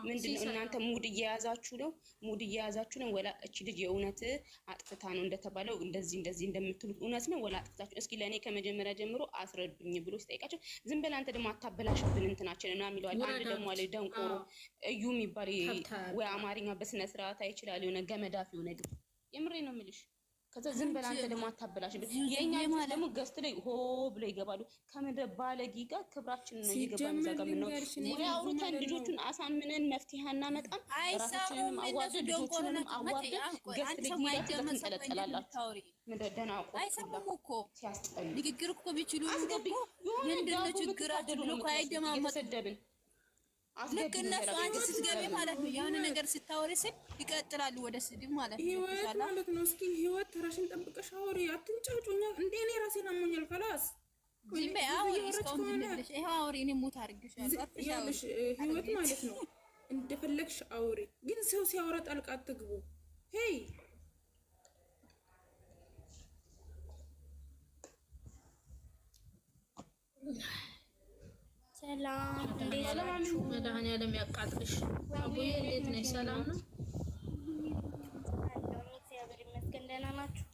ምንድነው እናንተ ሙድ እየያዛችሁ ነው ወላ እቺ ልጅ የእውነት አጥፍታ ነው እንደተባለው እንደዚህ እንደምትሉት እውነት ነው ወላ አጥፍታችሁ እስኪ ለኔ ከመጀመሪያ ጀምሮ አስረዱኝ ብሎ ሲጠይቃቸው ዝም ብለህ አንተ ደግሞ አታበላሽብን እንትናችን እና የሚለው አንድ ደግሞ አለ ደንቆሮ እዩ የሚባል ወይ አማርኛ በስነ ስርዓት አይችላል የሆነ ገመዳፍ የሆነ የምሬ ነው የምልሽ ከዛ ዝም ብለህ አንተ ደግሞ አታበላሽብን የኛ ደግሞ ገስት ላይ ሆ ብሎ ይገባሉ ከምድረ ባለጊ ጋር ክብራችን ነው ይገባል ዘጋም ነው ወይ አውርተን ልጆቹን አሳምነን መፍትሄ እናመጣም ራሳችንን አዋዘን ልጆቹንም አዋርደን ገስት ላይ ተንጠለጠላላችሁ ምንደደና አይሰሙም እኮ ንግግር እኮ ቢችሉ ምንድነው ችግራችሁ ብሎ አይደማመጥብን ልክ እነሱ አንቺ ስትገቢ ማለት ነው የሆነ ነገር ስታወሪ ስል ይቀጥላሉ ወደ ስድብ ማለት ነው ህይወት ማለት ነው እስኪ ህይወት ተራሽን ጠብቀሽ አውሪ አትንጫጩኛ እንዴ እኔ ራሴን አሞኛል خلاص ዝም በይ አውሪ እስካሁን ዝም ብለሽ ይሄው አውሪ እኔ ሞት አድርግሻለሁ አትሻለሽ ህይወት ማለት ነው እንደፈለግሽ አውሪ ግን ሰው ሲያወራ ጣልቃ አትግቡ ሄይ ሰላም እንዴት ናችሁ? መድኃኒዓለም ያቃጥልሽ። አቡዬ እንዴት ነሽ? ሰላም ነው? እግዚአብሔር ይመስገን። ደህና ናችሁ?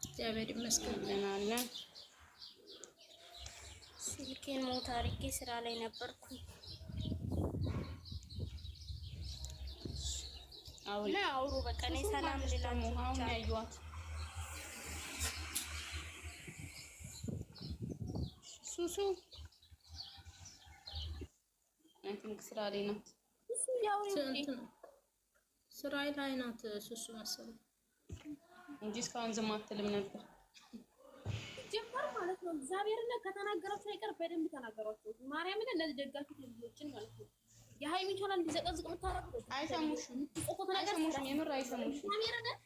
እግዚአብሔር ይመስገን ደህና ነን። ስልኬን ሞት አድርጌ ስራ ላይ ነበርኩ። አውሩ በቃ እኔ ሰላም ልላችሁ አሁን ያዩዋት ሱሱ አንተም ስራ ላይ ናት። እሱ ያው ስራ ላይ ናት ሱሱ መሰለኝ እንጂ እስካሁን ዝም አትልም ነበር። ጀመር ማለት ነው። እግዚአብሔርና ከተናገራችሁ አይቀር በደንብ ተናገሯቸው። ማርያምን እነዚህ ደጋፊ ልጆችን ማለት ነው። የሃይሚ ቻናል እንዲዘቀዝቅ የምታረጉት አይሰሙሽም። የምር አይሰሙሽም።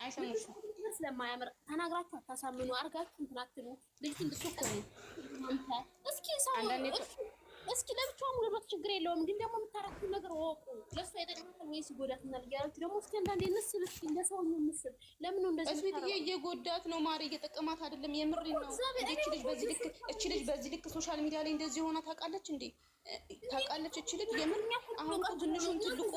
አይሰሙሽም። ስለማያምር ተናግራችሁ አታሳምኑ። አርጋችሁ እንትናትሉ ልጅ እንድትሰከሩ አንተ እስኪ ሰው እስኪ ለብቻው ሙሉ ችግር የለውም ግን ደግሞ የምታረጉት ነገር ወቁ ለሷ አይደለም ወይስ ጎዳትናል ያሉት ደግሞ እስኪ አንዳንዴ ንስብ እስኪ እንደሰው ነው ንስብ ለምን እንደዚህ እስኪ እየጎዳት ነው ማሪ እየጠቀማት አይደለም የምር ነው እቺ ልጅ በዚህ ልክ ሶሻል ሚዲያ ላይ እንደዚህ ሆና ታውቃለች እንዴ ታውቃለች እቺ ልጅ የምር አሁን እኮ ትንሹን ትልቁ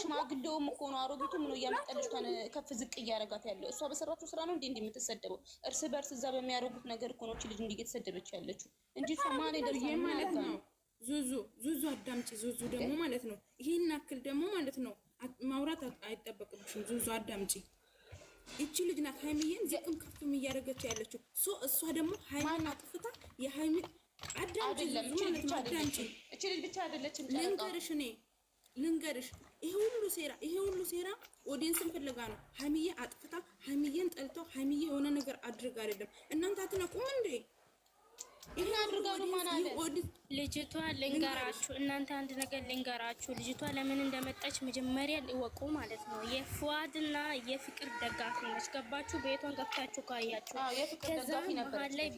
ሽማግሌውም እኮ ነው አሮጊቱም ነው እያመጣለች ከፍ ዝቅ እያረጋት ያለው እሷ በሰራችው ስራ ነው እንዴ እንደምትሰደበው እርስ በርስ እዛ በሚያረጉት ነገር እኮ ነው እቺ ልጅ እንዴ እየተሰደበች ያለችው እንጂ ሰማኔ ደርዬ ማለት ነው ዙዙ አዳምጪ ዙዙ ደግሞ ማለት ነው ይሄን አክል ደግሞ ማለት ነው ማውራት አይጠበቅብሽም ዙዙ አዳምጪ እቺ ልጅ ናት ሃይሚዬን ዝቅም ከፍም እያረገች ያለችው እሷ ደግሞ ሃይሚን አጥፍታ የሃይሚ አዳምጪ አዳምጪ እቺ ልጅ ብቻ አይደለችም ልንገርሽ ይሄ ሁሉ ሴራ ኦዲየንስን ፍለጋ ነው ሃይሚዬ አጥፍታ ሃይሚዬን ጠልተው ሃይሚዬ የሆነ ነገር አድርጋ አይደለም እናንተ አትነቁም እንዴ እና አድርጋው ማን አለ ልጅቷ ልንገራችሁ እናንተ አንድ ነገር ልንገራችሁ ልጅቷ ለምን እንደመጣች መጀመሪያ ልወቁ ማለት ነው የፍዋድና የፍቅር ደጋፊ ነች ገባችሁ ቤቷን ገብታችሁ ካያችሁ የፍቅር ደጋፊ ነበር ላይ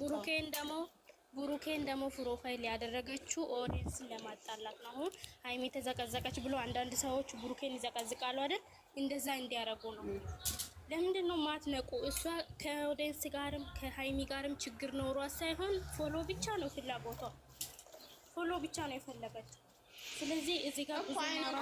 ቡሩኬን ደግሞ ፕሮፋይል ያደረገችው ኦዲየንስ ለማጣላት ነው አሁን ሃይሚ ተዘቀዘቀች ብሎ አንዳንድ ሰዎች ቡሩኬን ይዘቀዝቃሉ አይደል እንደዛ እንዲያረጉ ነው ለምንድን ነው ማትነቁ እሷ ከኦዲየንስ ጋርም ከሃይሚ ጋርም ችግር ኖሯ ሳይሆን ፎሎ ብቻ ነው ፍላጎቷ ፎሎ ብቻ ነው የፈለገችው ስለዚህ እዚህ ጋር ብዙ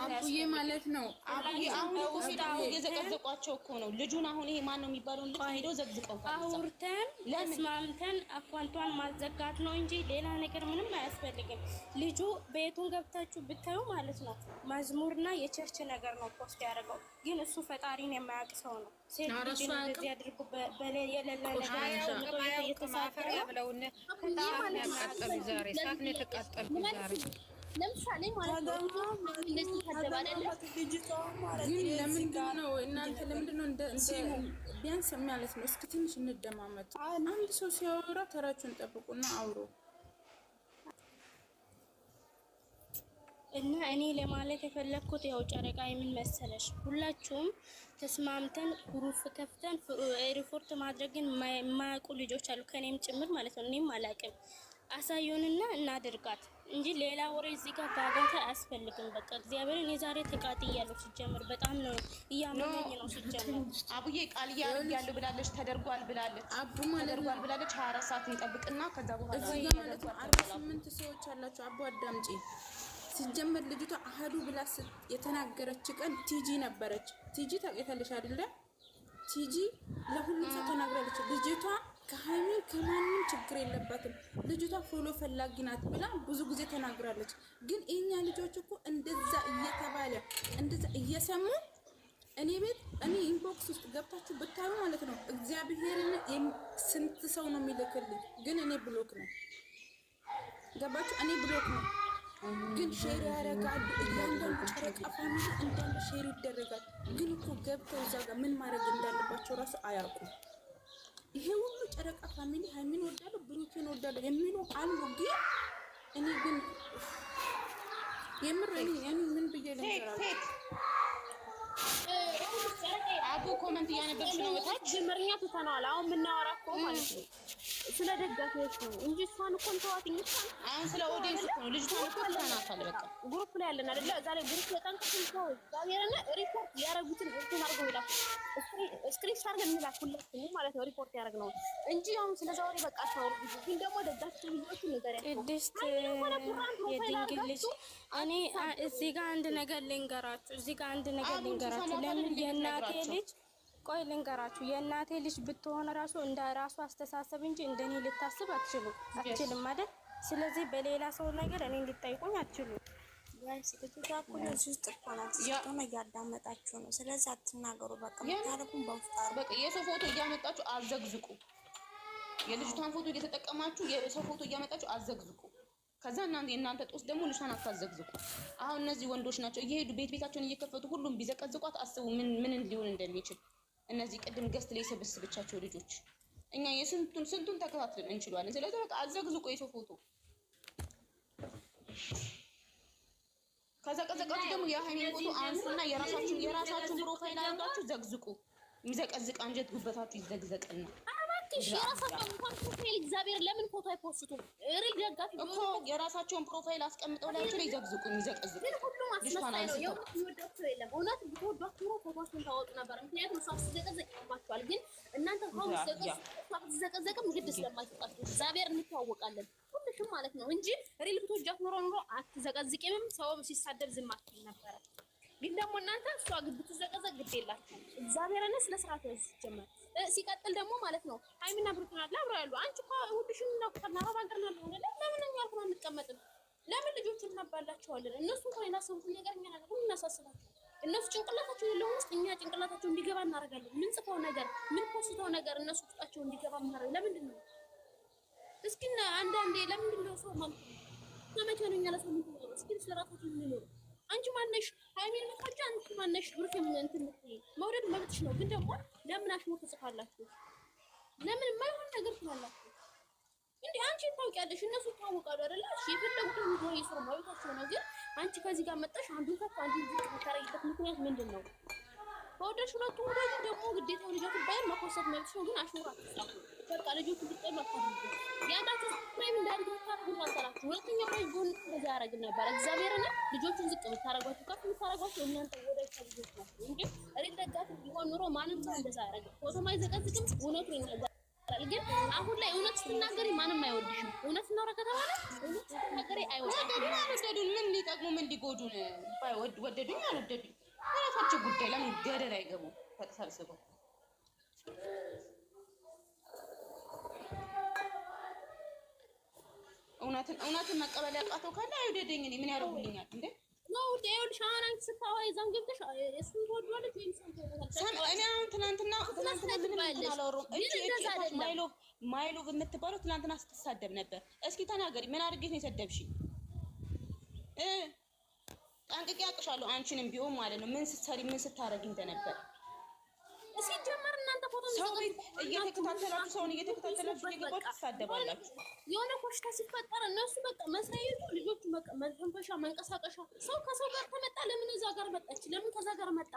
አቡዬ ማለት ነው አቡዬ አሁን ወስዳው የዘቀዘቋቸው እኮ ነው ልጁን አሁን ይሄ ማን ነው የሚባለው ልጅ ሄዶ ዘቅዝቀው አውርተን ተስማምተን አኳንቷን ማዘጋት ነው እንጂ ሌላ ነገር ምንም አያስፈልግም ልጁ ቤቱን ገብታችሁ ብታዩ ማለት ነው መዝሙርና የቸርች ነገር ነው ፖስት ያደረገው ግን እሱ ፈጣሪን የማያውቅ ሰው ነው ሴት እንደዚህ አድርጎ በሌላ የሌለ ነገር የተሳፈረ ያብለውነ ታም ያቃጠሉ ዛሬ ሳት ነው የተቃጠሉ ዛሬ ለምሳሌ ማለት ነው እንደዚህ ተደባደለ ግን ለምንድን ነው እናንተ ለምንድን ነው እንደ ቢያንስ ማለት ነው እስኪ ትንሽ እንደማመጥ አንድ ሰው ሲያወራ ተራችሁን ጠብቁና አውሩ እና እኔ ለማለት የፈለኩት ያው ጨረቃ የምን መሰለሽ ሁላችሁም ተስማምተን ግሩፕ ከፍተን ሪፖርት ማድረግን የማያውቁ ልጆች አሉ ከኔም ጭምር ማለት ነው እኔም አላውቅም አሳዩንና እናድርጋት እንጂ ሌላ ወሬ እዚህ ጋር ጋጋታ አያስፈልግም በቃ እግዚአብሔርን የዛሬ ተቃጥያለሁ ሲጀምር በጣም ነው እያመመኝ ነው ሲጀምር አቡዬ ቃል ያያሉ ብላለች ተደርጓል ብላለች አቡ ተደርጓል ብላለች 24 ሰዓት እንጠብቅና ከዛ በኋላ እዚህ ጋር ማለት ነው 48 ሰዎች አላችሁ አቡ አዳምጪ ሲጀመር ልጅቷ አህዱ ብላ የተናገረች ቀን ቲጂ ነበረች። ቲጂ ታውቂያለሽ አይደለ? ቲጂ ለሁሉም ሰው ተናግራለች። ልጅቷ ከሃይሚ ከማንም ችግር የለባትም፣ ልጅቷ ፎሎ ፈላጊ ናት ብላ ብዙ ጊዜ ተናግራለች። ግን እኛ ልጆች እኮ እንደዛ እየተባለ እንደዛ እየሰሙ እኔ ቤት እኔ ኢንቦክስ ውስጥ ገብታችሁ ብታዩ ማለት ነው እግዚአብሔርን ስንት ሰው ነው የሚልክልኝ፣ ግን እኔ ብሎክ ነው። ገባችሁ? እኔ ብሎክ ነው፣ ግን ሼር ያደርጋሉ። እያንዳንዱ ጨረቃ ፋሚሊ እንዳንዱ ሼር ይደረጋል። ግን እኮ ገብተው እዛ ጋር ምን ማድረግ እንዳለባቸው ራሱ አያውቁም። ይሄ ሁሉ ጨረቃ ፋሚሊ ሃይሚን ወዳለሁ ብሩኬን ወዳለሁ የሚሉ አሉ። ግን እኔ ግን የምር እኔ ምን ብዬ ልንገራችሁ? አቡ ኮመንት እያነበብሽ ነው ወታች ጀመርኛ ትተናል። አሁን የምናወራ እኮ ማለት ነው ስለ ደጋፊዎች ነው እንጂ እሷን እኮ እንተዋትኝ። አሁን ስለ ኦዲየንስ እኮ ነው። ልጅቷን እኮ ትተናታል። በቃ ግሩፕ ላይ ያለን አይደለ? እዛ ላይ ግሩፕ በጣም ከፍተው ዛሬና ሪፖርት ያረጉትን እንትን አድርገው ይላል። ስክሪን ሻት እንላክ ሁላችንም ማለት ነው ሪፖርት ያደረግነው እንጂ አሁን ስለ ዛሬ በቃ ታወሩ። ግን ደግሞ ደጋፊዎች ልጆቹ ነገር ቅድስት የድንግል ልጅ እኔ እዚህ ጋር አንድ ነገር ልንገራችሁ፣ ለምን የእናቴ ልጅ ቆይ ልንገራችሁ፣ የእናቴ ልጅ ብትሆን ራሱ እንደ ራሱ አስተሳሰብ እንጂ እንደኔ ልታስብ አትችልም አይደል? ስለዚህ በሌላ ሰው ነገር እኔ እንድጠይቁኝ አትችሉም። እያዳመጣችሁ ነው። ስለዚህ አትናገሩ። በቃ ምታረቁም በውስጣሩ በቃ የሰው ፎቶ እያመጣችሁ አዘግዝቁ። የልጅቷን ፎቶ እየተጠቀማችሁ የሰው ፎቶ እያመጣችሁ አዘግዝቁ። ከዛ የእናንተ ጦስ ደግሞ ልጅቷን አታዘግዝቁ። አሁን እነዚህ ወንዶች ናቸው እየሄዱ ቤታቸውን እየከፈቱ ሁሉም ቢዘቀዝቋት አስቡ ምን ሊሆን እንደሚችል። እነዚህ ቅድም ገስት ላይ የሰበሰበቻቸው ልጆች እኛ ስንቱን ተከታትለን እንችላለን። ስለዚህ በቃ አዘግዝቁ የሰው ፎቶ። ከዛ ቀዘቃችሁ ደግሞ የሃይሚን ፎቶ አንሱና የራሳችሁን ፕሮፋይል አድርጋችሁ ዘግዝቁ። የሚዘቀዝቅ አንጀት ጉበታችሁ ይዘግዘቅና የራሳቸውን ፕሮፋይል እግዚአብሔር ለምን ፎቶ አይፖስቱም? ደጋፊ እኮ የራሳቸውን ፕሮፋይል አስቀምጠው ላያችሁ ላይ ዘግዝቁ። የሚዘቀዝቁ ግን ሁሉም አስመሳይ ነው። የሚወዳቸው የለም። እውነት ብትወዷቸው ፎቶችን ታወጡ ነበር። ምክንያቱም እሷ ስትዘቀዘቅ ይማቸዋል። ግን እናንተ ስትዘቀዘቅም ግድ ስለማይሰጣችሁ እግዚአብሔር እንተዋወቃለን ሁልሽም ማለት ነው እንጂ ሪል ብትወጃት ኖሮ አትዘቀዝቂምም። ሰውም ሲሳደብ ዝም አትይም ነበረ። ግን ደግሞ እናንተ እሷ ብትዘቀዘቅ ግድ የላችሁም። እግዚአብሔርን ስለ ስርዓት ያስጀመር ሲቀጥል ደግሞ ማለት ነው ሃይሚና ብሩክና አብረው ያሉ አንቺ እኮ ሁልሽም ነው ከተናራ ባንቀርና ነው ለምን እኛ አልኩና እንቀመጥም? ለምን ልጆቹን እናባላቸዋለን? እነሱ እንኳን የናሰቡት ነገር እኛ ነገር እናሳስባቸው። እነሱ ጭንቅላታቸው የለው ውስጥ እኛ ጭንቅላታቸው እንዲገባ እናደርጋለን። ምን ጽፈው ነገር ምን ፖስተው ነገር እነሱ ውስጣቸው እንዲገባ እናደርግ። ለምንድን ነው እስኪ አንዳንዴ ለምንድን ነው ሰው ማለት ነው ለመቼ ነው እኛ ለሰው ምን ነው እስኪ ስለራሳችን ምን ነው አንቺ ማነሽ ሃይሚን መጣጫ አንቺ ማነሽ ብሩክ ምን እንትን መውደድ መብትሽ ነው። ግን ደግሞ ለምን አሽሙር ትጽፋላችሁ? ለምን የማይሆን ነገር ትላላችሁ? እንዴ አንቺ ታውቂያለሽ፣ እነሱ ታውቃሉ አይደለ? እሺ የፈለጉትን ቪዲዮ ይስሩ መብታቸው ነው። ግን አንቺ ከዚህ ጋር መጣሽ አንዱን ከፍ አንዱን ዝቅ የምታረጊበት ምክንያት ምንድን ነው? ከወደድሽ ሁለቱም ወደድ ደግሞ ግዴታው ልጆቹ ባይር መኮሰት መብትሽ ነው። ግን አሽሙር አትጻፉ። በቃ ልጆቹ ሊጠሉ አታድርጉ። ያንዳችሁ ፕራይም እንዳድርጉ ታረጉ አንተራችሁ ሁለተኛ ፕራይም ጎን እንደዛ ያረግ ነበር። እግዚአብሔርና ልጆቹን ዝቅ ብታረጓቸው ከፍ ብታረጓቸው እናንተ ወደድ ልጆች ናቸው እንጂ እሪት ደጋፊ ቢሆን ኑሮ ማንም ሰው እንደዛ ያረግ ፎቶ ማይዘቀዝቅም። እውነቱን ይናገራል። ግን አሁን ላይ እውነት ስትናገሪ ማንም አይወድሽም። እውነት ነው ከተባለ እውነት ስትናገሪ አይወድሽም። ምን ሊጠቅሙ ምን ሊጎዱን? ወደዱኝ አልወደዱኝ የራሳቸው ጉዳይ። ለምን ገደል አይገቡ ተሰብስበው? እውነትን መቀበል ያቃተው ካለ አይወደደኝ እኔ ምን ያደርጉልኛል እንዴ? ነው ደውልሽ አሁን አንቺ ስታወይ እዛም ገብተሽ እሱን ትወዷለች ወይም እኔ አሁን ትናንትና ምንም አላወራሁም። ማይሎቭ የምትባለው ትናንትና ስትሳደብ ነበር። እስኪ ተናገሪ፣ ምን አድርጌት ነው የሰደብሽኝ? ጠንቅቄ አውቅሻለሁ አንቺንም ቢሆን ማለት ነው ምን ስትሰሪ ምን ስታረጊ እንደነበር። ሲጀመር እናንተ ፎቶ ሰው ቤት እየተከታተላችሁ ሰውን እየተከታተላችሁ እየገባችሁ ትሳደባላችሁ። የሆነ ኮሽታ ሲፈጠር እነሱ በቃ መስሪያ ቤቱ ልጆቹ በቃ መንፈሻ መንቀሳቀሻ ሰው ከሰው ጋር ከመጣ ለምን እዛ ጋር መጣች? ለምን ከዛ ጋር መጣ?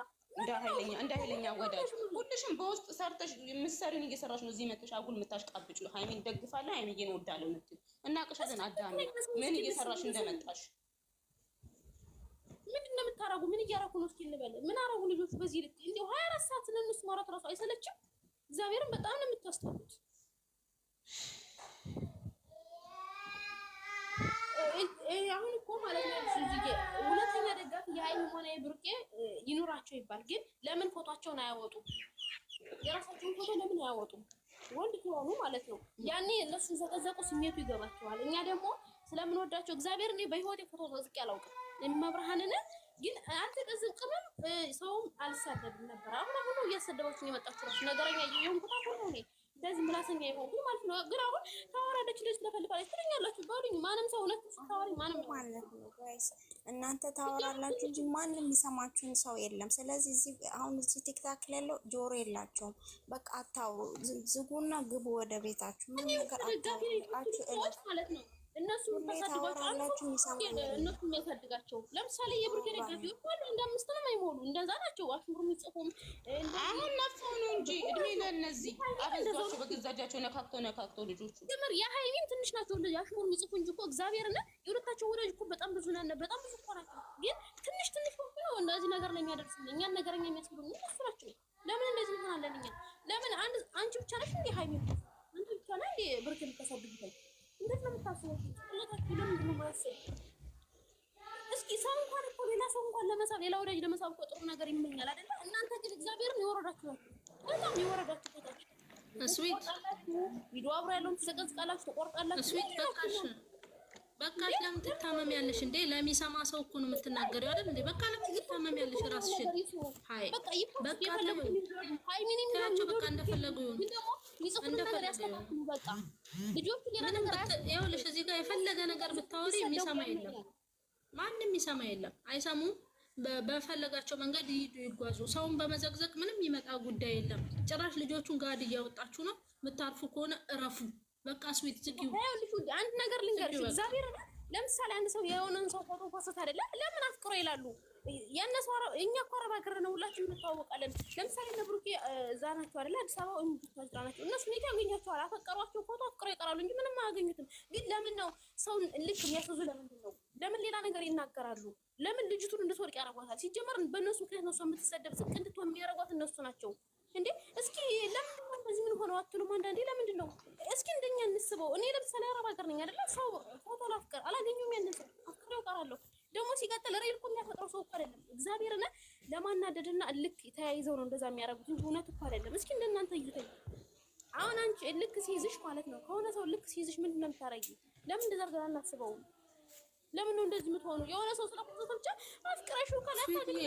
እንደ ኃይለኛ ወዳጅ ሁልሽም በውስጥ ሰርተሽ የምትሰሪውን እየሰራሽ ነው። እዚህ መጥተሽ አጉል የምታሽቃብጭ ነው። ሃይሚን ደግፋለሁ ሃይሚን እወዳለሁ የምትይው እናቅሻለን። አዳሜ ምን እየሰራሽ እንደመጣሽ ምንድን ነው የምታረጉ? ምን እያረጉ ነው? እስኪ እንበል ምን አረጉ ልጆቹ በዚህ ልክ እንዴ? 24 ሰዓት ለነሱ ማውራት ራሱ አይሰለችም? እግዚአብሔርን በጣም ነው የምታስተውሉት። አሁን እኮ ማለት ነው እውነተኛ ደጋፊ የሀይሚ ሆነ የብሩኬ ይኑራቸው ይባል፣ ግን ለምን ፎቶቸውን አያወጡም? የራሳቸውን ፎቶ ለምን አያወጡም? ወንድ ከሆኑ ማለት ነው ያኔ እነሱ ዘቀዘቁ ስሜቱ ይገባቸዋል። እኛ ደግሞ ስለምንወዳቸው እግዚአብሔር እኔ በህይወቴ ፎቶ ዘቅዝቄ አላውቅም። መብርሃንን ግን አልተቀዝቅምም፣ ሰውም አልሳደብም ነበር። አሁን ነው እያሰደባችሁ የመጣችሁ ራሱ ነገረኛ እየሆንኩት አሁን ነው እኔ እንደዚህ ምላሰኛ የሆንኩ ማለት ነው። ግን አሁን ታወራለች ልጅ ትፈልጋለች ትለኛላችሁ ባሉኝ ማንም ሰው እውነት ታወሪ ማንም ማለት ነው ጋይስ፣ እናንተ ታወራላችሁ እንጂ ማንም የሚሰማችሁን ሰው የለም። ስለዚህ እዚህ አሁን እዚህ ቲክታክ ላይ ያለው ጆሮ የላቸውም። በቃ አታውሩ፣ ዝጉና ግቡ ወደ ቤታችሁ። ምን ነገር አታውሩ ማለት ነው። እነሱ የሚያሳድጋቸው ለምሳሌ የብሩኬ ደጋፊዎች አሉ፣ እንደ 5 ነው የማይሞሉ እንደዛ ናቸው። አሽሙር የሚጽፉም አሁን ነፍሰው ነው እንጂ እድሜ ለእነዚህ አበዛቸው። በገዛጃቸው ነካክተው ልጆቹ ጀመር የሀይሚም ትንሽ ናቸው እንደዚህ አሽሙር የሚጽፉ እንጂ እኮ እግዚአብሔርና የሁለታቸው ወዳጅ እኮ በጣም ብዙ ነን፣ በጣም ብዙ እኮ ናቸው። ግን ትንሽ ነው እንደዚህ ነገር ላይ የሚያደርሱን እኛን ነገረኛ የሚያስብሉን እነሱ ናቸው። ለምን እንደዚህ እንሆናለን? እኛ ለምን አንቺ ብቻ ነሽ እንዴ ሀይሚ? አንቺ ብቻ ነሽ እንዴ ብሩኬ ልታሳድጉት? እንዴት ነው የምታስቡት? ለታችሁ ለምን ነው ማሰብ? እስኪ ሰው እንኳን እኮ ሌላ ሰው እንኳን ለመሳብ ሌላ ወዳጅ ለመሳብ እኮ ጥሩ ነገር ይመኛል አይደለ? እናንተ ግን እግዚአብሔርን የወረዳችሁ ናችሁ፣ በጣም የወረዳችሁ ናችሁ። ስዊት ቪዲዮ አብሮ ያለውን ትዘቀዝቃላችሁ፣ ተቆርጣላችሁ። ስዊት በቃ ለምን ትታመሚያለሽ እንዴ? ለሚሰማ ሰው እኮ ነው የምትናገሪው አይደል እንዴ? በቃ ለምን ትታመሚያለሽ ራስሽን? ሃይ በቃ እንደፈለጉ ይኸውልሽ፣ እዚህ ጋር የፈለገ ነገር ብታወሪ የሚሰማ የለም፣ ማንም የሚሰማ የለም። አይሰሙም። በፈለጋቸው መንገድ ይጓዙ። ሰውን በመዘግዘቅ ምንም ይመጣ ጉዳይ የለም። ጭራሽ ልጆቹን ጋድ እያወጣችሁ ነው። የምታርፉ ከሆነ እረፉ። በቃ ስዊት ዝጊው። አንድ ነገር ልንገርሽ፣ እግዚአብሔር ለምሳሌ አንድ ሰው የሆነን ሰው ፎቶ ፖስት አይደለ? ለምን አፍቅሮ ይላሉ? ያነሱ እኛ እኮ አረብ ሀገር ነው፣ ሁላችንም እንተዋወቃለን። ለምሳሌ ነብሩኬ እዛ ናቸው አይደለ? አዲስ አበባ ወይም ቡታጅራ ናቸው። እነሱ እንዴት ያገኛቸዋል? አፈቀሯቸው ፎቶ አፍቅሮ ይቀራሉ እንጂ ምንም አያገኙትም። ግን ለምን ነው ሰውን ልክ የሚያስዙ? ለምንድን ነው? ለምን ሌላ ነገር ይናገራሉ? ለምን ልጅቱን እንድትወድቅ ያደርጓታል? ሲጀመር በእነሱ ምክንያት ነው እሷ የምትሰደብ፣ ዝቅ እንድትሆን የሚያደርጓት እነሱ ናቸው እንዴ። እስኪ ለምንድን ነው በዚህ ምን ሆነው አትሉም? አንዳንዴ ለምንድን ነው እስኪ እንደኛ እንስበው። እኔ ለምሳሌ አረብ ሀገር ነኝ አይደለ? ሰው ፎቶ ላፍቀር አላገኘሁም፣ ያንን ሰው አፍቅሬው እቀራለሁ። ደግሞ ሲቀጥል ሬል እኮ የሚያፈቅረው ሰው እኮ አይደለም። እግዚአብሔርን ለማናደድና ልክ ተያይዘው ነው እንደዛ የሚያደርጉት እንጂ እውነት እኮ አይደለም። እስኪ እንደናንተ ይዩተኝ። አሁን አንቺ ልክ ሲይዝሽ ማለት ነው ከሆነ ሰው ልክ ሲይዝሽ ምንድን ነው የምታረጊው? ለምን እንደዛ አድርገን አናስበውም? ለምን ነው እንደዚህ የምትሆኑ? የሆነ ሰው ስለፎቶ ብቻ አፍቅረሽው ካላታደለ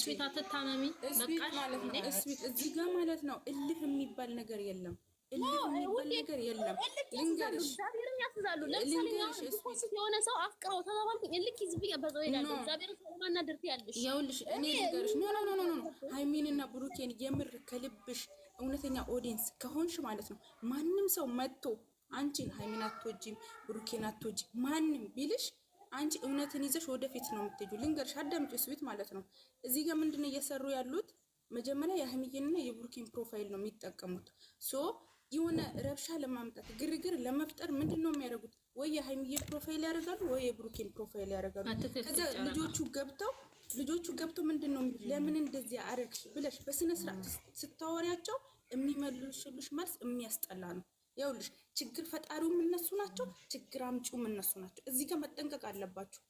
ስዊት አትታመሚ። በቃ ማለት ነው ስዊት እዚህ ጋር ማለት ነው እልህ የሚባል ነገር የለም። እልህ የሚባል ነገር የለም። ልንገርሽ እግዚአብሔርን ያስዛሉ። ለምሳሌ የሆነ ሰው አፍቅረው ተባባልኩኝ እልክ ይዝብኝ በዛው ይላል። እግዚአብሔርን ማናደርት ያለሽ ይኸውልሽ፣ እኔ ልንገርሽ ኖ ሃይሚንና ብሩኬን የምር ከልብሽ እውነተኛ ኦዲየንስ ከሆንሽ ማለት ነው ማንም ሰው መጥቶ አንቺን ሃይሚን አትወጂም ብሩኬን አትወጂም ማንም ቢልሽ አንቺ እውነትን ይዘሽ ወደፊት ነው የምትሄጂው። ልንገርሽ አዳምጪ ስዊት ማለት ነው። እዚህ ጋር ምንድነው እየሰሩ ያሉት? መጀመሪያ የሃይሚንና የብሩኬን ፕሮፋይል ነው የሚጠቀሙት። ሶ የሆነ ረብሻ ለማምጣት ግርግር ለመፍጠር ምንድነው የሚያደርጉት? ወይ የሃይሚን ፕሮፋይል ያደርጋሉ ወይ የብሩኬን ፕሮፋይል ያደርጋሉ። ከዛ ልጆቹ ገብተው ምንድነው ለምን እንደዚህ አረግሽ ብለሽ በስነ ስርዓት ስታወሪያቸው የሚመልሱልሽ መልስ የሚያስጠላ ነው። ይኸውልሽ ችግር ፈጣሪውም እነሱ ናቸው፣ ችግር አምጪውም እነሱ ናቸው። እዚህ ጋር መጠንቀቅ አለባቸው።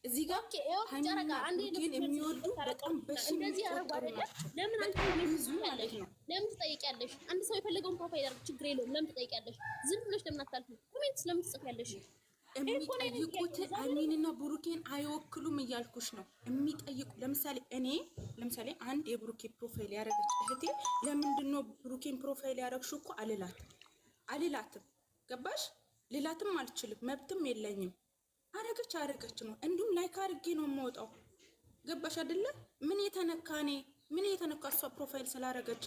እዚህ ጋር ሃይሚን የሚወዱ በጣም እንደዚህ ያረጋሉ። ለምን አንተ ማለት ነው? ለምን ትጠይቂያለሽ? አንድ ሰው የፈለገውን ፕሮፋይል ያደርግ ችግር የለውም። ለምን ትጠይቂያለሽ? ዝም ብለሽ ለምን አታልፊ? ኮሜንት ለምን ትጽፊያለሽ? የሚጠይቁት ሃይሚንና ብሩኬን አይወክሉም እያልኩሽ ነው። የሚጠይቁ ለምሳሌ አንድ የብሩኬ ፕሮፋይል ያደረገች እህቴ ለምንድን ነው ብሩኬን ፕሮፋይል ያደረግሽው እኮ አልላትም። ገባሽ? ሌላትም አልችልም፣ መብትም የለኝም። አረገች ነው። እንዲሁም ላይክ አድርጌ ነው የምወጣው። ገባሽ አይደለ? ምን የተነካ እሷ ፕሮፋይል ስላረገች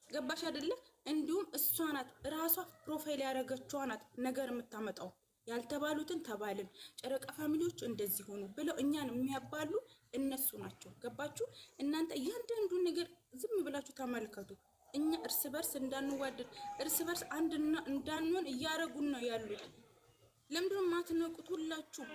ገባሽ አይደለ? እንዲሁም እሷ ናት ራሷ ፕሮፋይል ያረገችዋ ናት ነገር የምታመጣው። ያልተባሉትን ተባልን፣ ጨረቃ ፋሚሊዎች እንደዚህ ሆኑ ብለው እኛን የሚያባሉ እነሱ ናቸው። ገባችሁ? እናንተ እያንዳንዱን ነገር ዝም ብላችሁ ተመልከቱ። እኛ እርስ በርስ እንዳንዋደድ እርስ በርስ አንድና እንዳንሆን እያረጉን ነው ያሉት። ለምንድነው የማትነቁት ሁላችሁ?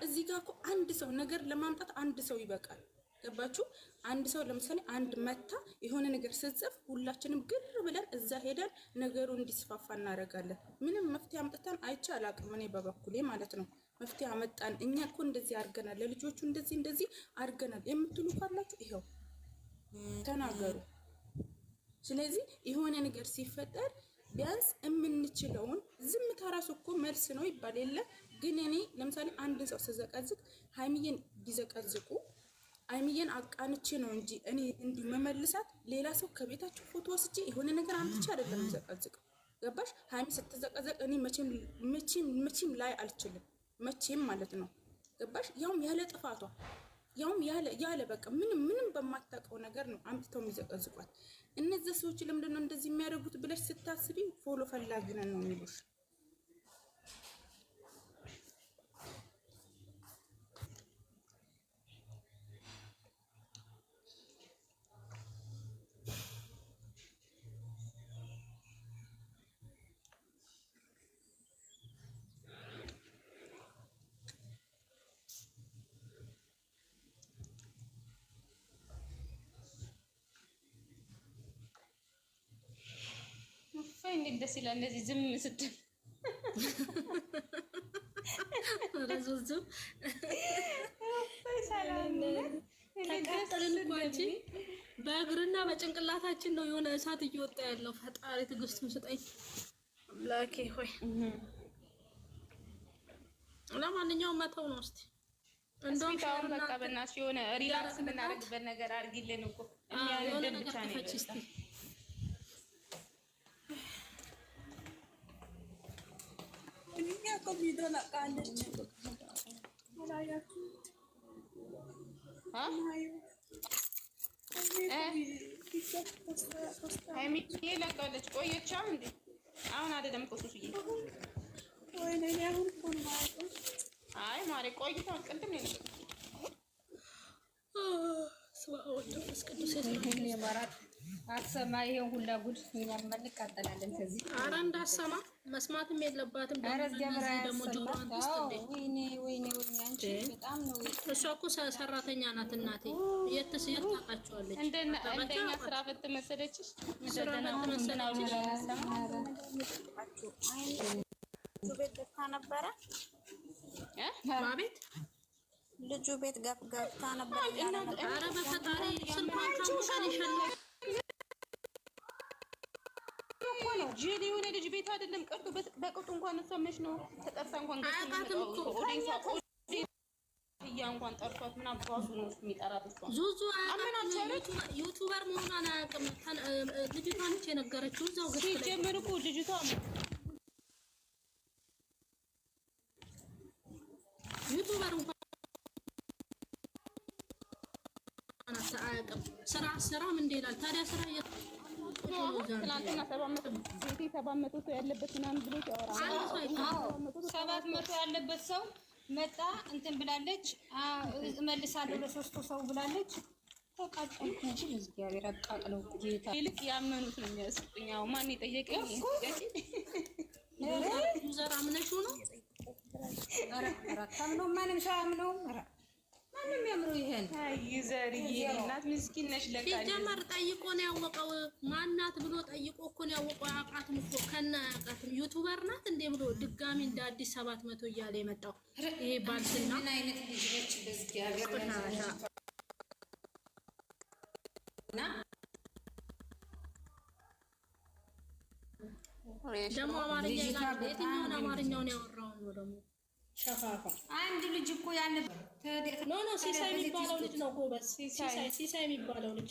እዚህ ጋር እኮ አንድ ሰው ነገር ለማምጣት አንድ ሰው ይበቃል። ገባችሁ? አንድ ሰው ለምሳሌ አንድ መታ የሆነ ነገር ስትጽፍ ሁላችንም ግር ብለን እዛ ሄደን ነገሩ እንዲስፋፋ እናደርጋለን። ምንም መፍትሄ አምጥተን አይቼ አላቅም እኔ በበኩሌ ማለት ነው። መፍትሄ አመጣን እኛ እኮ እንደዚህ አድርገናል፣ ለልጆቹ እንደዚህ አድርገናል የምትሉ ካላችሁ ይኸው ተናገሩ። ስለዚህ የሆነ ነገር ሲፈጠር ቢያንስ የምንችለውን ዝምታ ራሱ እኮ መልስ ነው ይባል የለ። ግን እኔ ለምሳሌ አንድ ሰው ስዘቀዝቅ ሀይሚዬን ቢዘቀዝቁ ሀይሚዬን አቃንቼ ነው እንጂ እኔ እንዲህ መመልሳት ሌላ ሰው ከቤታቸው ፎቶ ወስጄ የሆነ ነገር አምጥቼ አይደለም ዘቀዝቀው። ገባሽ? ሀይሚ ስትዘቀዘቅ እኔ መቼም ላይ አልችልም፣ መቼም ማለት ነው። ገባሽ? ያውም ያለ ጥፋቷ ያውም ያለ በቃ ምንም በማታውቀው ነገር ነው አምጥተው የሚዘቀዝቋት። እነዚህ ሰዎች ለምንድን ነው እንደዚህ የሚያደርጉት ብለሽ ስታስቢ ፎሎ ፈላጊ ነን ነው የሚሉሽ። እንዴት ደስ ይላል እንደዚህ ዝም ስትል ረዙዙ ተቃጠልን እኮ እንጂ በእግርና በጭንቅላታችን ነው የሆነ እሳት እየወጣ ያለው። ፈጣሪ ትዕግስቱን ስጠኝ አምላኬ ሆይ። ለማንኛውም መተው ነው እስቲ እንደውም ታውን በቃ በእናትሽ የሆነ ሪላክስ ብናደርግበት ነገር አድርጊልን እኮ የሚያደርግ ብቻ ነው እስቲ ሀይሚ ለቀለች ቆየች እንዴ? አሁን አይደለም እኮ ሱስዬ። አይ ማሬ ቆይታ ቅድም ነው አትሰማ ይሄን ሁላ ጉድ እኛም እንቃጠላለን ከዚህ። ኧረ እንዳሰማ መስማትም የለባትም ደግሞ ጆሮዋን ውስጥ እንዴ ወይኔ አንቺ በጣም ነው። እሷ እኮ ሰራተኛ ናት እናቴ። የት ታውቃቸዋለች? እንደኛ ስራ ፈት መሰለችሽ? ስራ ፈት መሰለችሽ? ልጁ ቤት ገብታ ነበረ ማቤት ልጁ ቤት ገብታ ነበረ። ኧረ በፈጣሪ ስልኳን ካሙሻል ይሻላል ጄሊ የሆነ ልጅ ቤት አይደለም ቀርቶ በቅጡ እንኳን ሰመሽ ነው ተጠርታ እንኳን አያውቃትም እኮ እንኳን ጠርቷት ምን አባቱ ነው የሚጠራት እሷ ዙዙ ዩቱበር መሆኗን አያውቅም። ልጅቷ ነች የነገረችው እዛው ገስት ላይ ሲጀምር እኮ ልጅቷ ዩቱበር እንኳን አያውቅም። ስራ ምን ይላል ታዲያ? ስራ ትናንትና 700 ሰው ያለበት ምናምን ብሎ ሲያወራ 700 ያለበት ሰው መጣ እንትን ብላለች። እመልሳለሁ ለሶስቱ ሰው ብላለች። ተቃጠልኩ እንጂ እግዚአብሔር አቃጥለው ጌታ ይልቅ ያመኑት ነው የሚያስጥኝ። አዎ ማን የጠየቀኝ ዘራ ምነሹ ነው? ኧረ ታምነው ማንም ሰው አምነው ማንም ያምሩ ይሄን ይዘርዬ እናት ምስኪን ነሽ። ለካ ሲጀመር ጠይቆ ነው ያወቀው። ማናት ብሎ ጠይቆ እኮ ነው ያወቀው። አቃትም እኮ ከና አቃትም ዩቲዩበር ናት እንዴ ብሎ ድጋሚ እንደ አዲስ 700 እያለ የመጣው ይሄ ባልትና ምን አይነት ልጅ ነች? በእግዚአብሔር ደግሞ አማርኛ ይላል። የትኛውን አማርኛውን ያወራው ነው ደግሞ ሸፋፋ አንድ ልጅ እኮ ያለበት ኖ ሲሳይ የሚባለው ልጅ ነው ጎበዝ። ሲሳይ የሚባለው ልጅ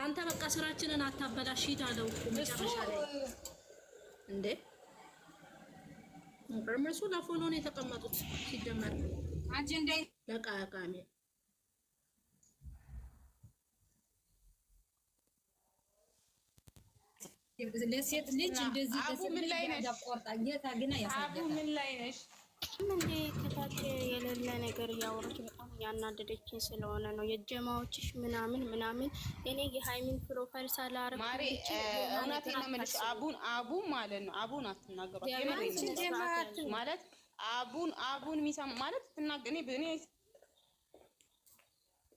አንተ በቃ ስራችንን አታበላሽ አለው እኮ መጨረሻ ላይ እንዴ። እነሱ ለፎሎ ነው የተቀመጡት ሲጀመር አንቺ እንደ ለቃቃሚ ለሴት ልጅ እንደዚህ አቡ ምን ላይ ነሽ? አቡ ምን ላይ ነሽ? ምን ከታች የሌለ ነገር እያወራች በጣም ያናደደችኝ ስለሆነ ነው። የጀማዎችሽ ምናምን እኔ የሃይሚን ፕሮፋይል ሳላረግ ማሪ እውነቴን ነው የምልሽ። አቡን ማለት ነው አቡን አትናገሯት ማለት አቡን የሚሰማ ማለት ትናገ እኔ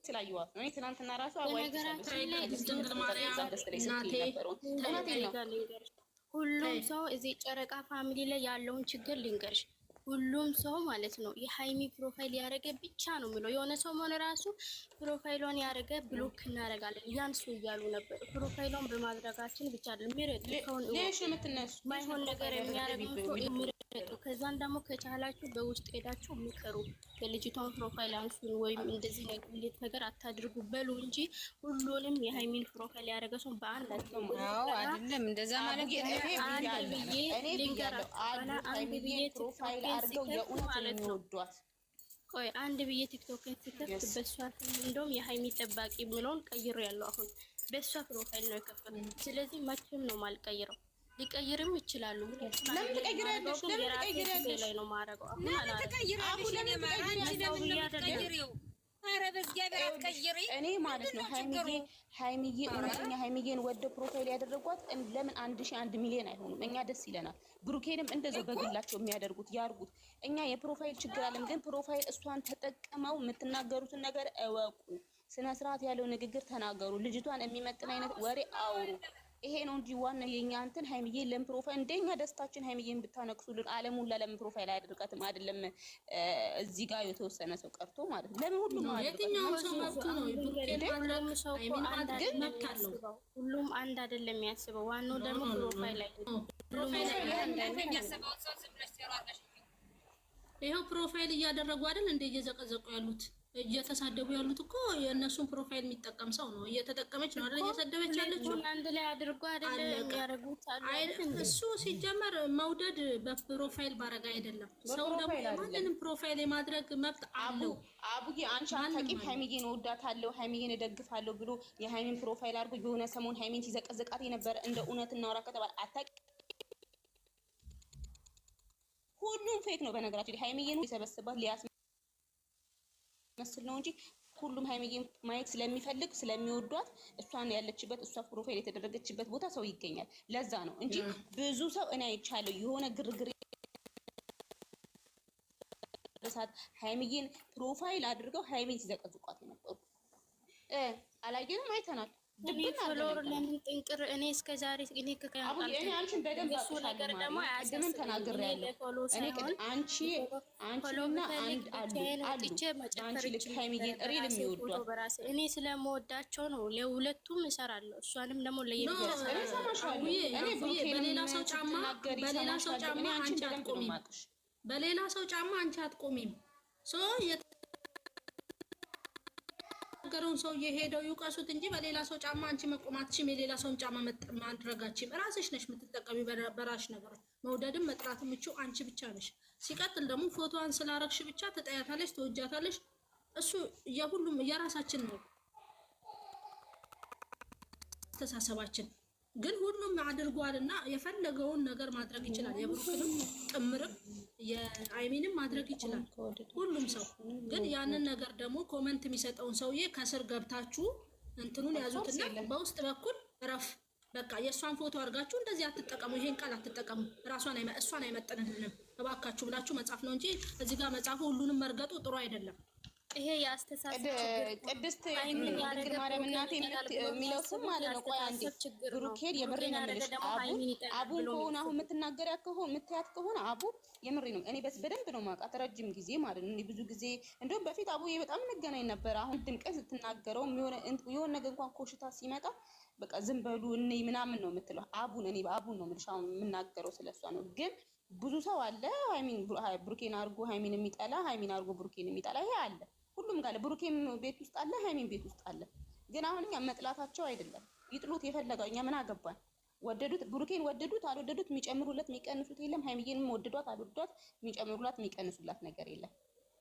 ስላየኋት ነው። እኔ ትናንትና ራሱ በነገራችን ላይ ሁሉም ሰው እዚህ ጨረቃ ፋሚሊ ላይ ያለውን ችግር ልንገርሽ። ሁሉም ሰው ማለት ነው የሃይሚ ፕሮፋይል ያደረገ ብቻ ነው የሚለው። የሆነ ሰው መሆን ራሱ ፕሮፋይሏን ያደረገ ብሎክ እናደርጋለን ያንሱ እያሉ ነበር። ፕሮፋይሏን በማድረጋችን ብቻ አይደለም ማይሆን ነገር የሚያደርገው ሰው ምረጡ። ከዛን ደግሞ ከቻላችሁ በውስጥ ሄዳችሁ ምከሩ። የልጅቷን ፕሮፋይል አንሱን ወይም እንደዚህ ነገር አታድርጉ በሉ እንጂ ሁሉንም የሃይሚን ፕሮፋይል ያደረገ ሰው በአንድ አይደለም እንደዛ ማለት ፕሮፋይል አድርገው የእውነት የሚወዷት ቆይ አንድ ብዬ ቲክቶክን ስከፍት በሷ እንደውም የሃይሚ ጠባቂ ብሎን ቀይሮ ያለው አሁን በሷ ፕሮፋይል ነው የከፈተው። ስለዚህ መቼም ነው ማልቀይረው። ሊቀይርም ይችላሉ። ለምን ትቀይራለሽ? ለምን ትቀይራለሽ? ላይ ነው ማረገው። አሁን እኔ ማለት ነው ሃይሚዬ እውነተኛ ሃይሚዬን ወደ ፕሮፋይል ያደረጓት ለምን 1 ሚሊዮን አይሆኑም? እኛ ደስ ይለናል። ብሩኬንም እንደዛው በግላቸው የሚያደርጉት ያርጉት። እኛ የፕሮፋይል ችግር አለም፣ ግን ፕሮፋይል እሷን ተጠቅመው የምትናገሩትን ነገር እወቁ። ስነ ስርዓት ያለው ንግግር ተናገሩ። ልጅቷን የሚመጥን አይነት ወሬ አውሩ። ይሄ ነው እንጂ ዋና የኛ እንትን ሃይሚዬ ለምን ፕሮፋይል እንደኛ ደስታችን ሃይሚዬን ብታነክሱልን ዓለሙን ለምን ፕሮፋይል አያደርጋትም? አይደለም እዚህ ጋር የተወሰነ ሰው ቀርቶ ማለት ነው። ለምን ሁሉም ማለት የትኛው ሰው መጥቶ ነው ሁሉም አንድ አይደለም የሚያስበው። ዋናው ደግሞ ፕሮፋይል ላይ ይሄው ፕሮፋይል እያደረጉ አይደል እንደ እየዘቀዘቁ ያሉት እየተሳደቡ ያሉት እኮ የእነሱን ፕሮፋይል የሚጠቀም ሰው ነው። እየተጠቀመች ነው አይደል? እየሰደበች ያለችው አንድ ላይ አድርጎ አይደለም ያረጉት አይደል? እሱ ሲጀመር መውደድ በፕሮፋይል ባረጋ አይደለም። ሰው ደግሞ ማንንም ፕሮፋይል የማድረግ መብት አለው። አቡዬ አንቺ አታውቂም። ሃይሚዬን እወዳታለሁ፣ ሃይሚዬን እደግፋለሁ ብሎ የሃይሚን ፕሮፋይል አድርጎ የሆነ ሰሞን ሃይሚን ሲዘቀዘቃት የነበረ እንደ እውነት እናውራ ከተባለ አታውቂም። ሁሉም ፌክ ነው በነገራችን ላይ። ሃይሚዬን ይሰበስባት መስል ነው እንጂ ሁሉም ሃይሚዬን ማየት ስለሚፈልግ ስለሚወዷት እሷን ያለችበት እሷ ፕሮፋይል የተደረገችበት ቦታ ሰው ይገኛል። ለዛ ነው እንጂ ብዙ ሰው እኔ አይቻለሁ የሆነ ግርግር ለሳት ሃይሚዬን ፕሮፋይል አድርገው ሃይሚን ሲዘቀዝቋት የነበሩ አላየንም፣ አይተናል። ፍሎር ለምን ጥንቅር እኔ እስከዛሬ እኔ አቡዬ እኔ አንቺን በደንብ ነገር ደግሞ አያስደምም ተናግሬያለሁ። እኔ አንቺና አንድ አሉ አንቺ ልክ ሃይሚዬን ሪል የሚወዷት እኔ ስለምወዳቸው ነው። ለሁለቱም እሰራለሁ። እሷንም ደግሞ በሌላ ሰው ጫማ አንቺ አትቆሚም። በሌላ ሰው ጫማ አንቺ አትቆሚም። ነገሩን ሰው የሄደው ይውቀሱት እንጂ በሌላ ሰው ጫማ አንቺ መቆማትሽም የሌላ ሰውን ጫማ ማድረጋችም ራስሽ ነሽ የምትጠቀሚ በራሽ ነገር መውደድም መጥራትም የምችው አንቺ ብቻ ነሽ። ሲቀጥል ደግሞ ፎቶዋን ስላረግሽ ብቻ ትጠያታለሽ፣ ትወጃታለሽ። እሱ የሁሉም የራሳችን ነው አስተሳሰባችን። ግን ሁሉም አድርጓልና የፈለገውን ነገር ማድረግ ይችላል። የብሩክንም ጥምርም የአይሚንም ማድረግ ይችላል ሁሉም ሰው። ግን ያንን ነገር ደግሞ ኮመንት የሚሰጠውን ሰውዬ ከስር ገብታችሁ እንትኑን ያዙትና በውስጥ በኩል ረፍ በቃ የእሷን ፎቶ አድርጋችሁ እንደዚህ አትጠቀሙ፣ ይሄን ቃል አትጠቀሙ፣ እሷን አይመጥንልንም እባካችሁ ብላችሁ መጻፍ ነው እንጂ እዚህ ጋር መጻፉ ሁሉንም መርገጡ ጥሩ አይደለም። ይሄ ያስተሳሰብ ቅድስት ድንግል ማርያም እናቴ የሚለው ስም ማለት ነው። ቆይ አንዴ ብሩኬን የምሬ ነው የምልሽ። አቡን ከሆነ አሁን የምትናገሪያት ከሆነ የምትያት ከሆነ አቡ የምሬ ነው። እኔ በደንብ ነው የማውቃት ረጅም ጊዜ ማለት ነው። እኔ ብዙ ጊዜ እንደውም በፊት አቡዬ በጣም እንገናኝ ነበር። አሁን ድምቀት ስትናገረው የሆነ ነገር እንኳን ኮሽታ ሲመጣ በቃ ዝም በሉ እኔ ምናምን ነው የምትለው። አቡን እኔ አቡን ነው የምልሽ። አሁን የምናገረው ስለሷ ነው። ግን ብዙ ሰው አለ ሃይሚን ብሩኬን አድርጎ ሃይሚን የሚጠላ፣ ሃይሚን አድርጎ ብሩኬን የሚጠላ ይሄ አለ ሁሉም ጋር። ብሩኬም ቤት ውስጥ አለ፣ ሃይሚን ቤት ውስጥ አለ። ግን አሁን እኛ መጥላታቸው አይደለም ይጥሉት የፈለገው እኛ ምን አገባን? ወደዱት ብሩኬን ወደዱት አልወደዱት የሚጨምሩለት የሚቀንሱት የለም። ሃይሚዬንም ወደዷት አልወደዷት የሚጨምሩላት የሚቀንሱላት ነገር የለም።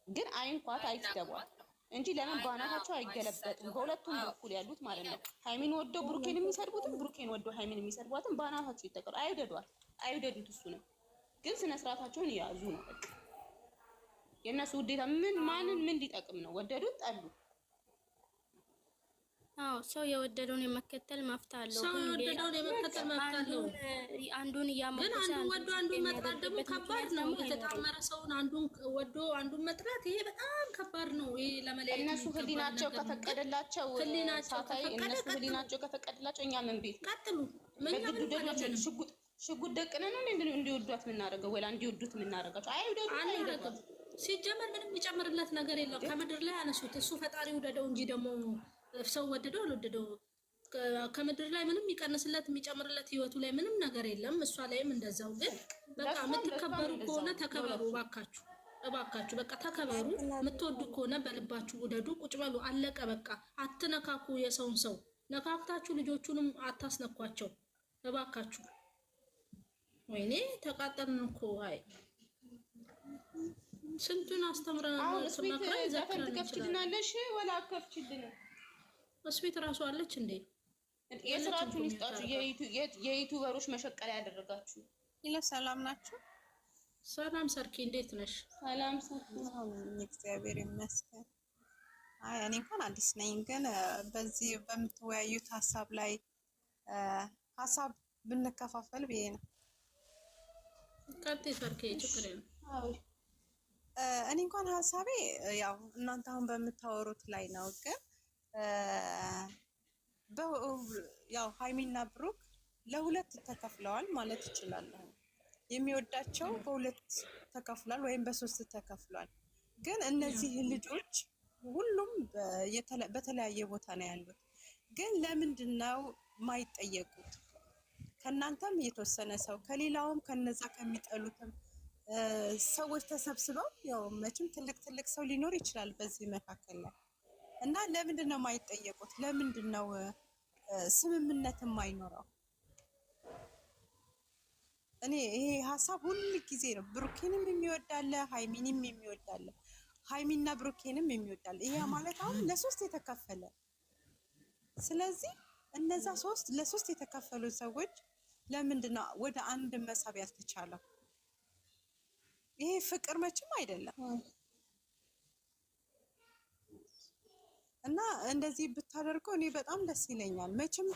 ግን አይንኳት አይስደቧት እንጂ ለምን ባናታቸው አይገለበጥም? በሁለቱም በኩል ያሉት ማለት ነው። ሃይሚን ወደው ብሩኬን የሚሰድቡትም ብሩኬን ወደው ሃይሚን የሚሰድቧትም ባናታቸው ይተከሉ። አይውደዱት እሱ ነው። ግን ስነ ስርዓታቸውን ያዙ ነው በቃ። የእነሱ ውዴታ ማንን ምን ሊጠቅም ነው? ወደዱት ጠሉ አዎ ሰው የወደደውን የመከተል መብት አለው። ሰው የወደደውን የመከተል መብት አለው። አንዱን ግን አንዱን ወዶ አንዱን መጥራት ደግሞ ከባድ ነው። የተጣመረ ሰውን አንዱን ወዶ አንዱን መጥራት ይሄ በጣም ከባድ ነው። ይሄ ለመለያየት እነሱ ህሊናቸው ከፈቀደላቸው ሳታይ እነሱ ህሊናቸው ከፈቀደላቸው እኛ ምን ቤት ቀጥሉ። በግዱ ደግሞ ሽጉጥ ደቅነን ነው እንዲወዷት የምናደርገው ወላ እንዲወዱት የምናደርጋቸው አይወደዱ። ሲጀመር ምንም የሚጨምርለት ነገር የለም። ከምድር ላይ አነሱት። እሱ ፈጣሪ ወደደው እንጂ ደግሞ ሰው ወደደው አልወደደው ከምድር ላይ ምንም የሚቀንስለት የሚጨምርለት ህይወቱ ላይ ምንም ነገር የለም። እሷ ላይም እንደዛው። ግን በቃ የምትከበሩ ከሆነ ተከበሩ። እባካችሁ በቃ ተከበሩ። የምትወዱ ከሆነ በልባችሁ ውደዱ። ቁጭ በሉ። አለቀ በቃ። አትነካኩ። የሰውን ሰው ነካክታችሁ ልጆቹንም አታስነኳቸው እባካችሁ። ወይኔ ተቃጠልን እኮ። አይ ስንቱን አስተምረናል። ስመክረን ዘክረን ትከፍችልናለሽ ወላ አከፍችልን? ስዊት ራሱ አለች እንዴ? የስራችሁን ይስጣችሁ። የዩቲዩበሮች መሸቀል ያደረጋችሁ። ሰላም ናችሁ? ሰላም ሰርኪ፣ እንዴት ነሽ? ሰላም ሰርኪ፣ እግዚአብሔር ይመስገን። አይ እኔ እንኳን አዲስ ነኝ፣ ግን በዚህ በምትወያዩት ሀሳብ ላይ ሀሳብ ብንከፋፈል ብዬ ነው። ቀጥይ ሰርኪ፣ ችግር የለም። እኔ እንኳን ሀሳቤ ያው እናንተ አሁን በምታወሩት ላይ ነው። ግን ያው ሀይሚና ብሩክ ለሁለት ተከፍለዋል ማለት ይችላለሁ። የሚወዳቸው በሁለት ተከፍሏል ወይም በሶስት ተከፍሏል። ግን እነዚህ ልጆች ሁሉም በተለያየ ቦታ ነው ያሉት። ግን ለምንድን ነው ማይጠየቁት? ከእናንተም የተወሰነ ሰው ከሌላውም ከነዛ ከሚጠሉትም ሰዎች ተሰብስበው ያው መቼም ትልቅ ሰው ሊኖር ይችላል በዚህ መካከል ላይ እና ለምንድን ነው የማይጠየቁት? ለምንድን ነው ስምምነት የማይኖረው? እኔ ይሄ ሀሳብ ሁል ጊዜ ነው። ብሩኬንም የሚወዳለ ሃይሚንም የሚወዳለ ሃይሚና ብሩኬንም የሚወዳለ። ይሄ ማለት አሁን ለሶስት የተከፈለ። ስለዚህ እነዛ ለሶስት የተከፈሉ ሰዎች ለምንድን ነው ወደ አንድ መሳብ ያልተቻለው? ይሄ ፍቅር መቼም አይደለም። እና እንደዚህ ብታደርገው እኔ በጣም ደስ ይለኛል። መቼም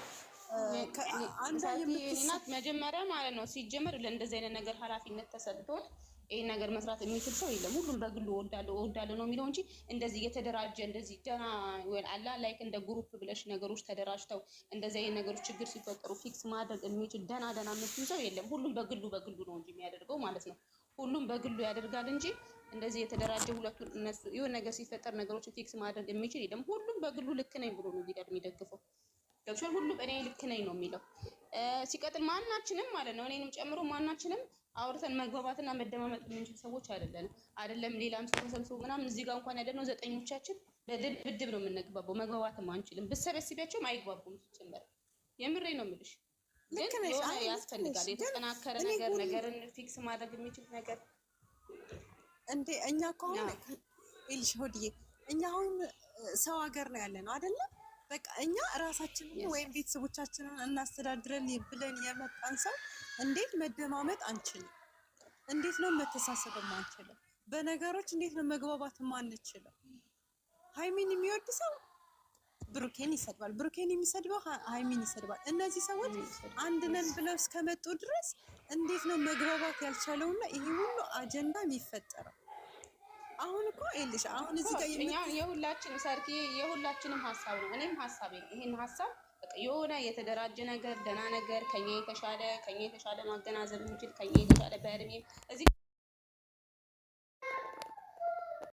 አንተ የምትናት መጀመሪያ ማለት ነው ሲጀመር ለእንደዚህ አይነት ነገር ኃላፊነት ተሰጥቶት ይሄን ነገር መስራት የሚችል ሰው የለም። ሁሉም በግሉ እወዳለሁ ነው የሚለው እንጂ እንደዚህ የተደራጀ እንደዚህ ደና ወይ አላ ላይክ እንደ ግሩፕ ብለሽ ነገሮች ተደራጅተው እንደዚህ አይነት ነገሮች ችግር ሲፈጠሩ ፊክስ ማድረግ የሚችል ደና የምትል ሰው የለም። ሁሉም በግሉ ነው እንጂ የሚያደርገው ማለት ነው። ሁሉም በግሉ ያደርጋል እንጂ እንደዚህ የተደራጀ ሁለቱን እነሱ የሆነ ነገር ሲፈጠር ነገሮችን ፊክስ ማድረግ የሚችል የለም። ሁሉም በግሉ ልክ ነኝ ብሎ ነው ሊደር የሚደግፈው። ገብቶሻል? ሁሉም እኔ ልክ ነኝ ነው የሚለው። ሲቀጥል ማናችንም ማለት ነው እኔንም ጨምሮ ማናችንም አውርተን መግባባትና መደማመጥ የምንችል ሰዎች አይደለም። ሌላም ሰው ተሰብስቦ ምናምን እዚህ ጋር እንኳን ያለነው ዘጠኞቻችን በድብድብ ነው የምንግባባው። መግባባትም አንችልም። ብትሰበስቢያቸውም አይግባቡም ሲጀመር። የምሬ ነው የምልሽ። ግን የሆነ ያስፈልጋል የተጠናከረ ነገርን ፊክስ ማድረግ የሚችል ነገር እንዴ። እኛ ከሆነ ኢልሽ ሆድዬ እኛ አሁን ሰው ሀገር ነው ያለ ነው አይደለ? በቃ እኛ ራሳችንን ወይም ቤተሰቦቻችንን እናስተዳድረን ብለን የመጣን ሰው እንዴት መደማመጥ አንችልም? እንዴት ነው መተሳሰብ አንችልም? በነገሮች እንዴት ነው መግባባት አንችልም? ሃይሚን የሚወድ ሰው ብሩኬን ይሰድባል፣ ብሩኬን የሚሰድበው ሃይሚን ይሰድባል። እነዚህ ሰዎች አንድ ነን ብለው እስከመጡ ድረስ እንዴት ነው መግባባት ያልቻለውና ይሄ ሁሉ አጀንዳ የሚፈጠረው? አሁን እኮ ይልሽ አሁን እዚህ ጋር የሁላችንም ሰርኪ የሁላችንም ሀሳብ ነው። እኔም ሀሳቤ ይሄን ሀሳብ በቃ የሆነ የተደራጀ ነገር ደና ነገር ከኛ የተሻለ ማገናዘብ የሚችል ከኛ የተሻለ በእድሜ እዚህ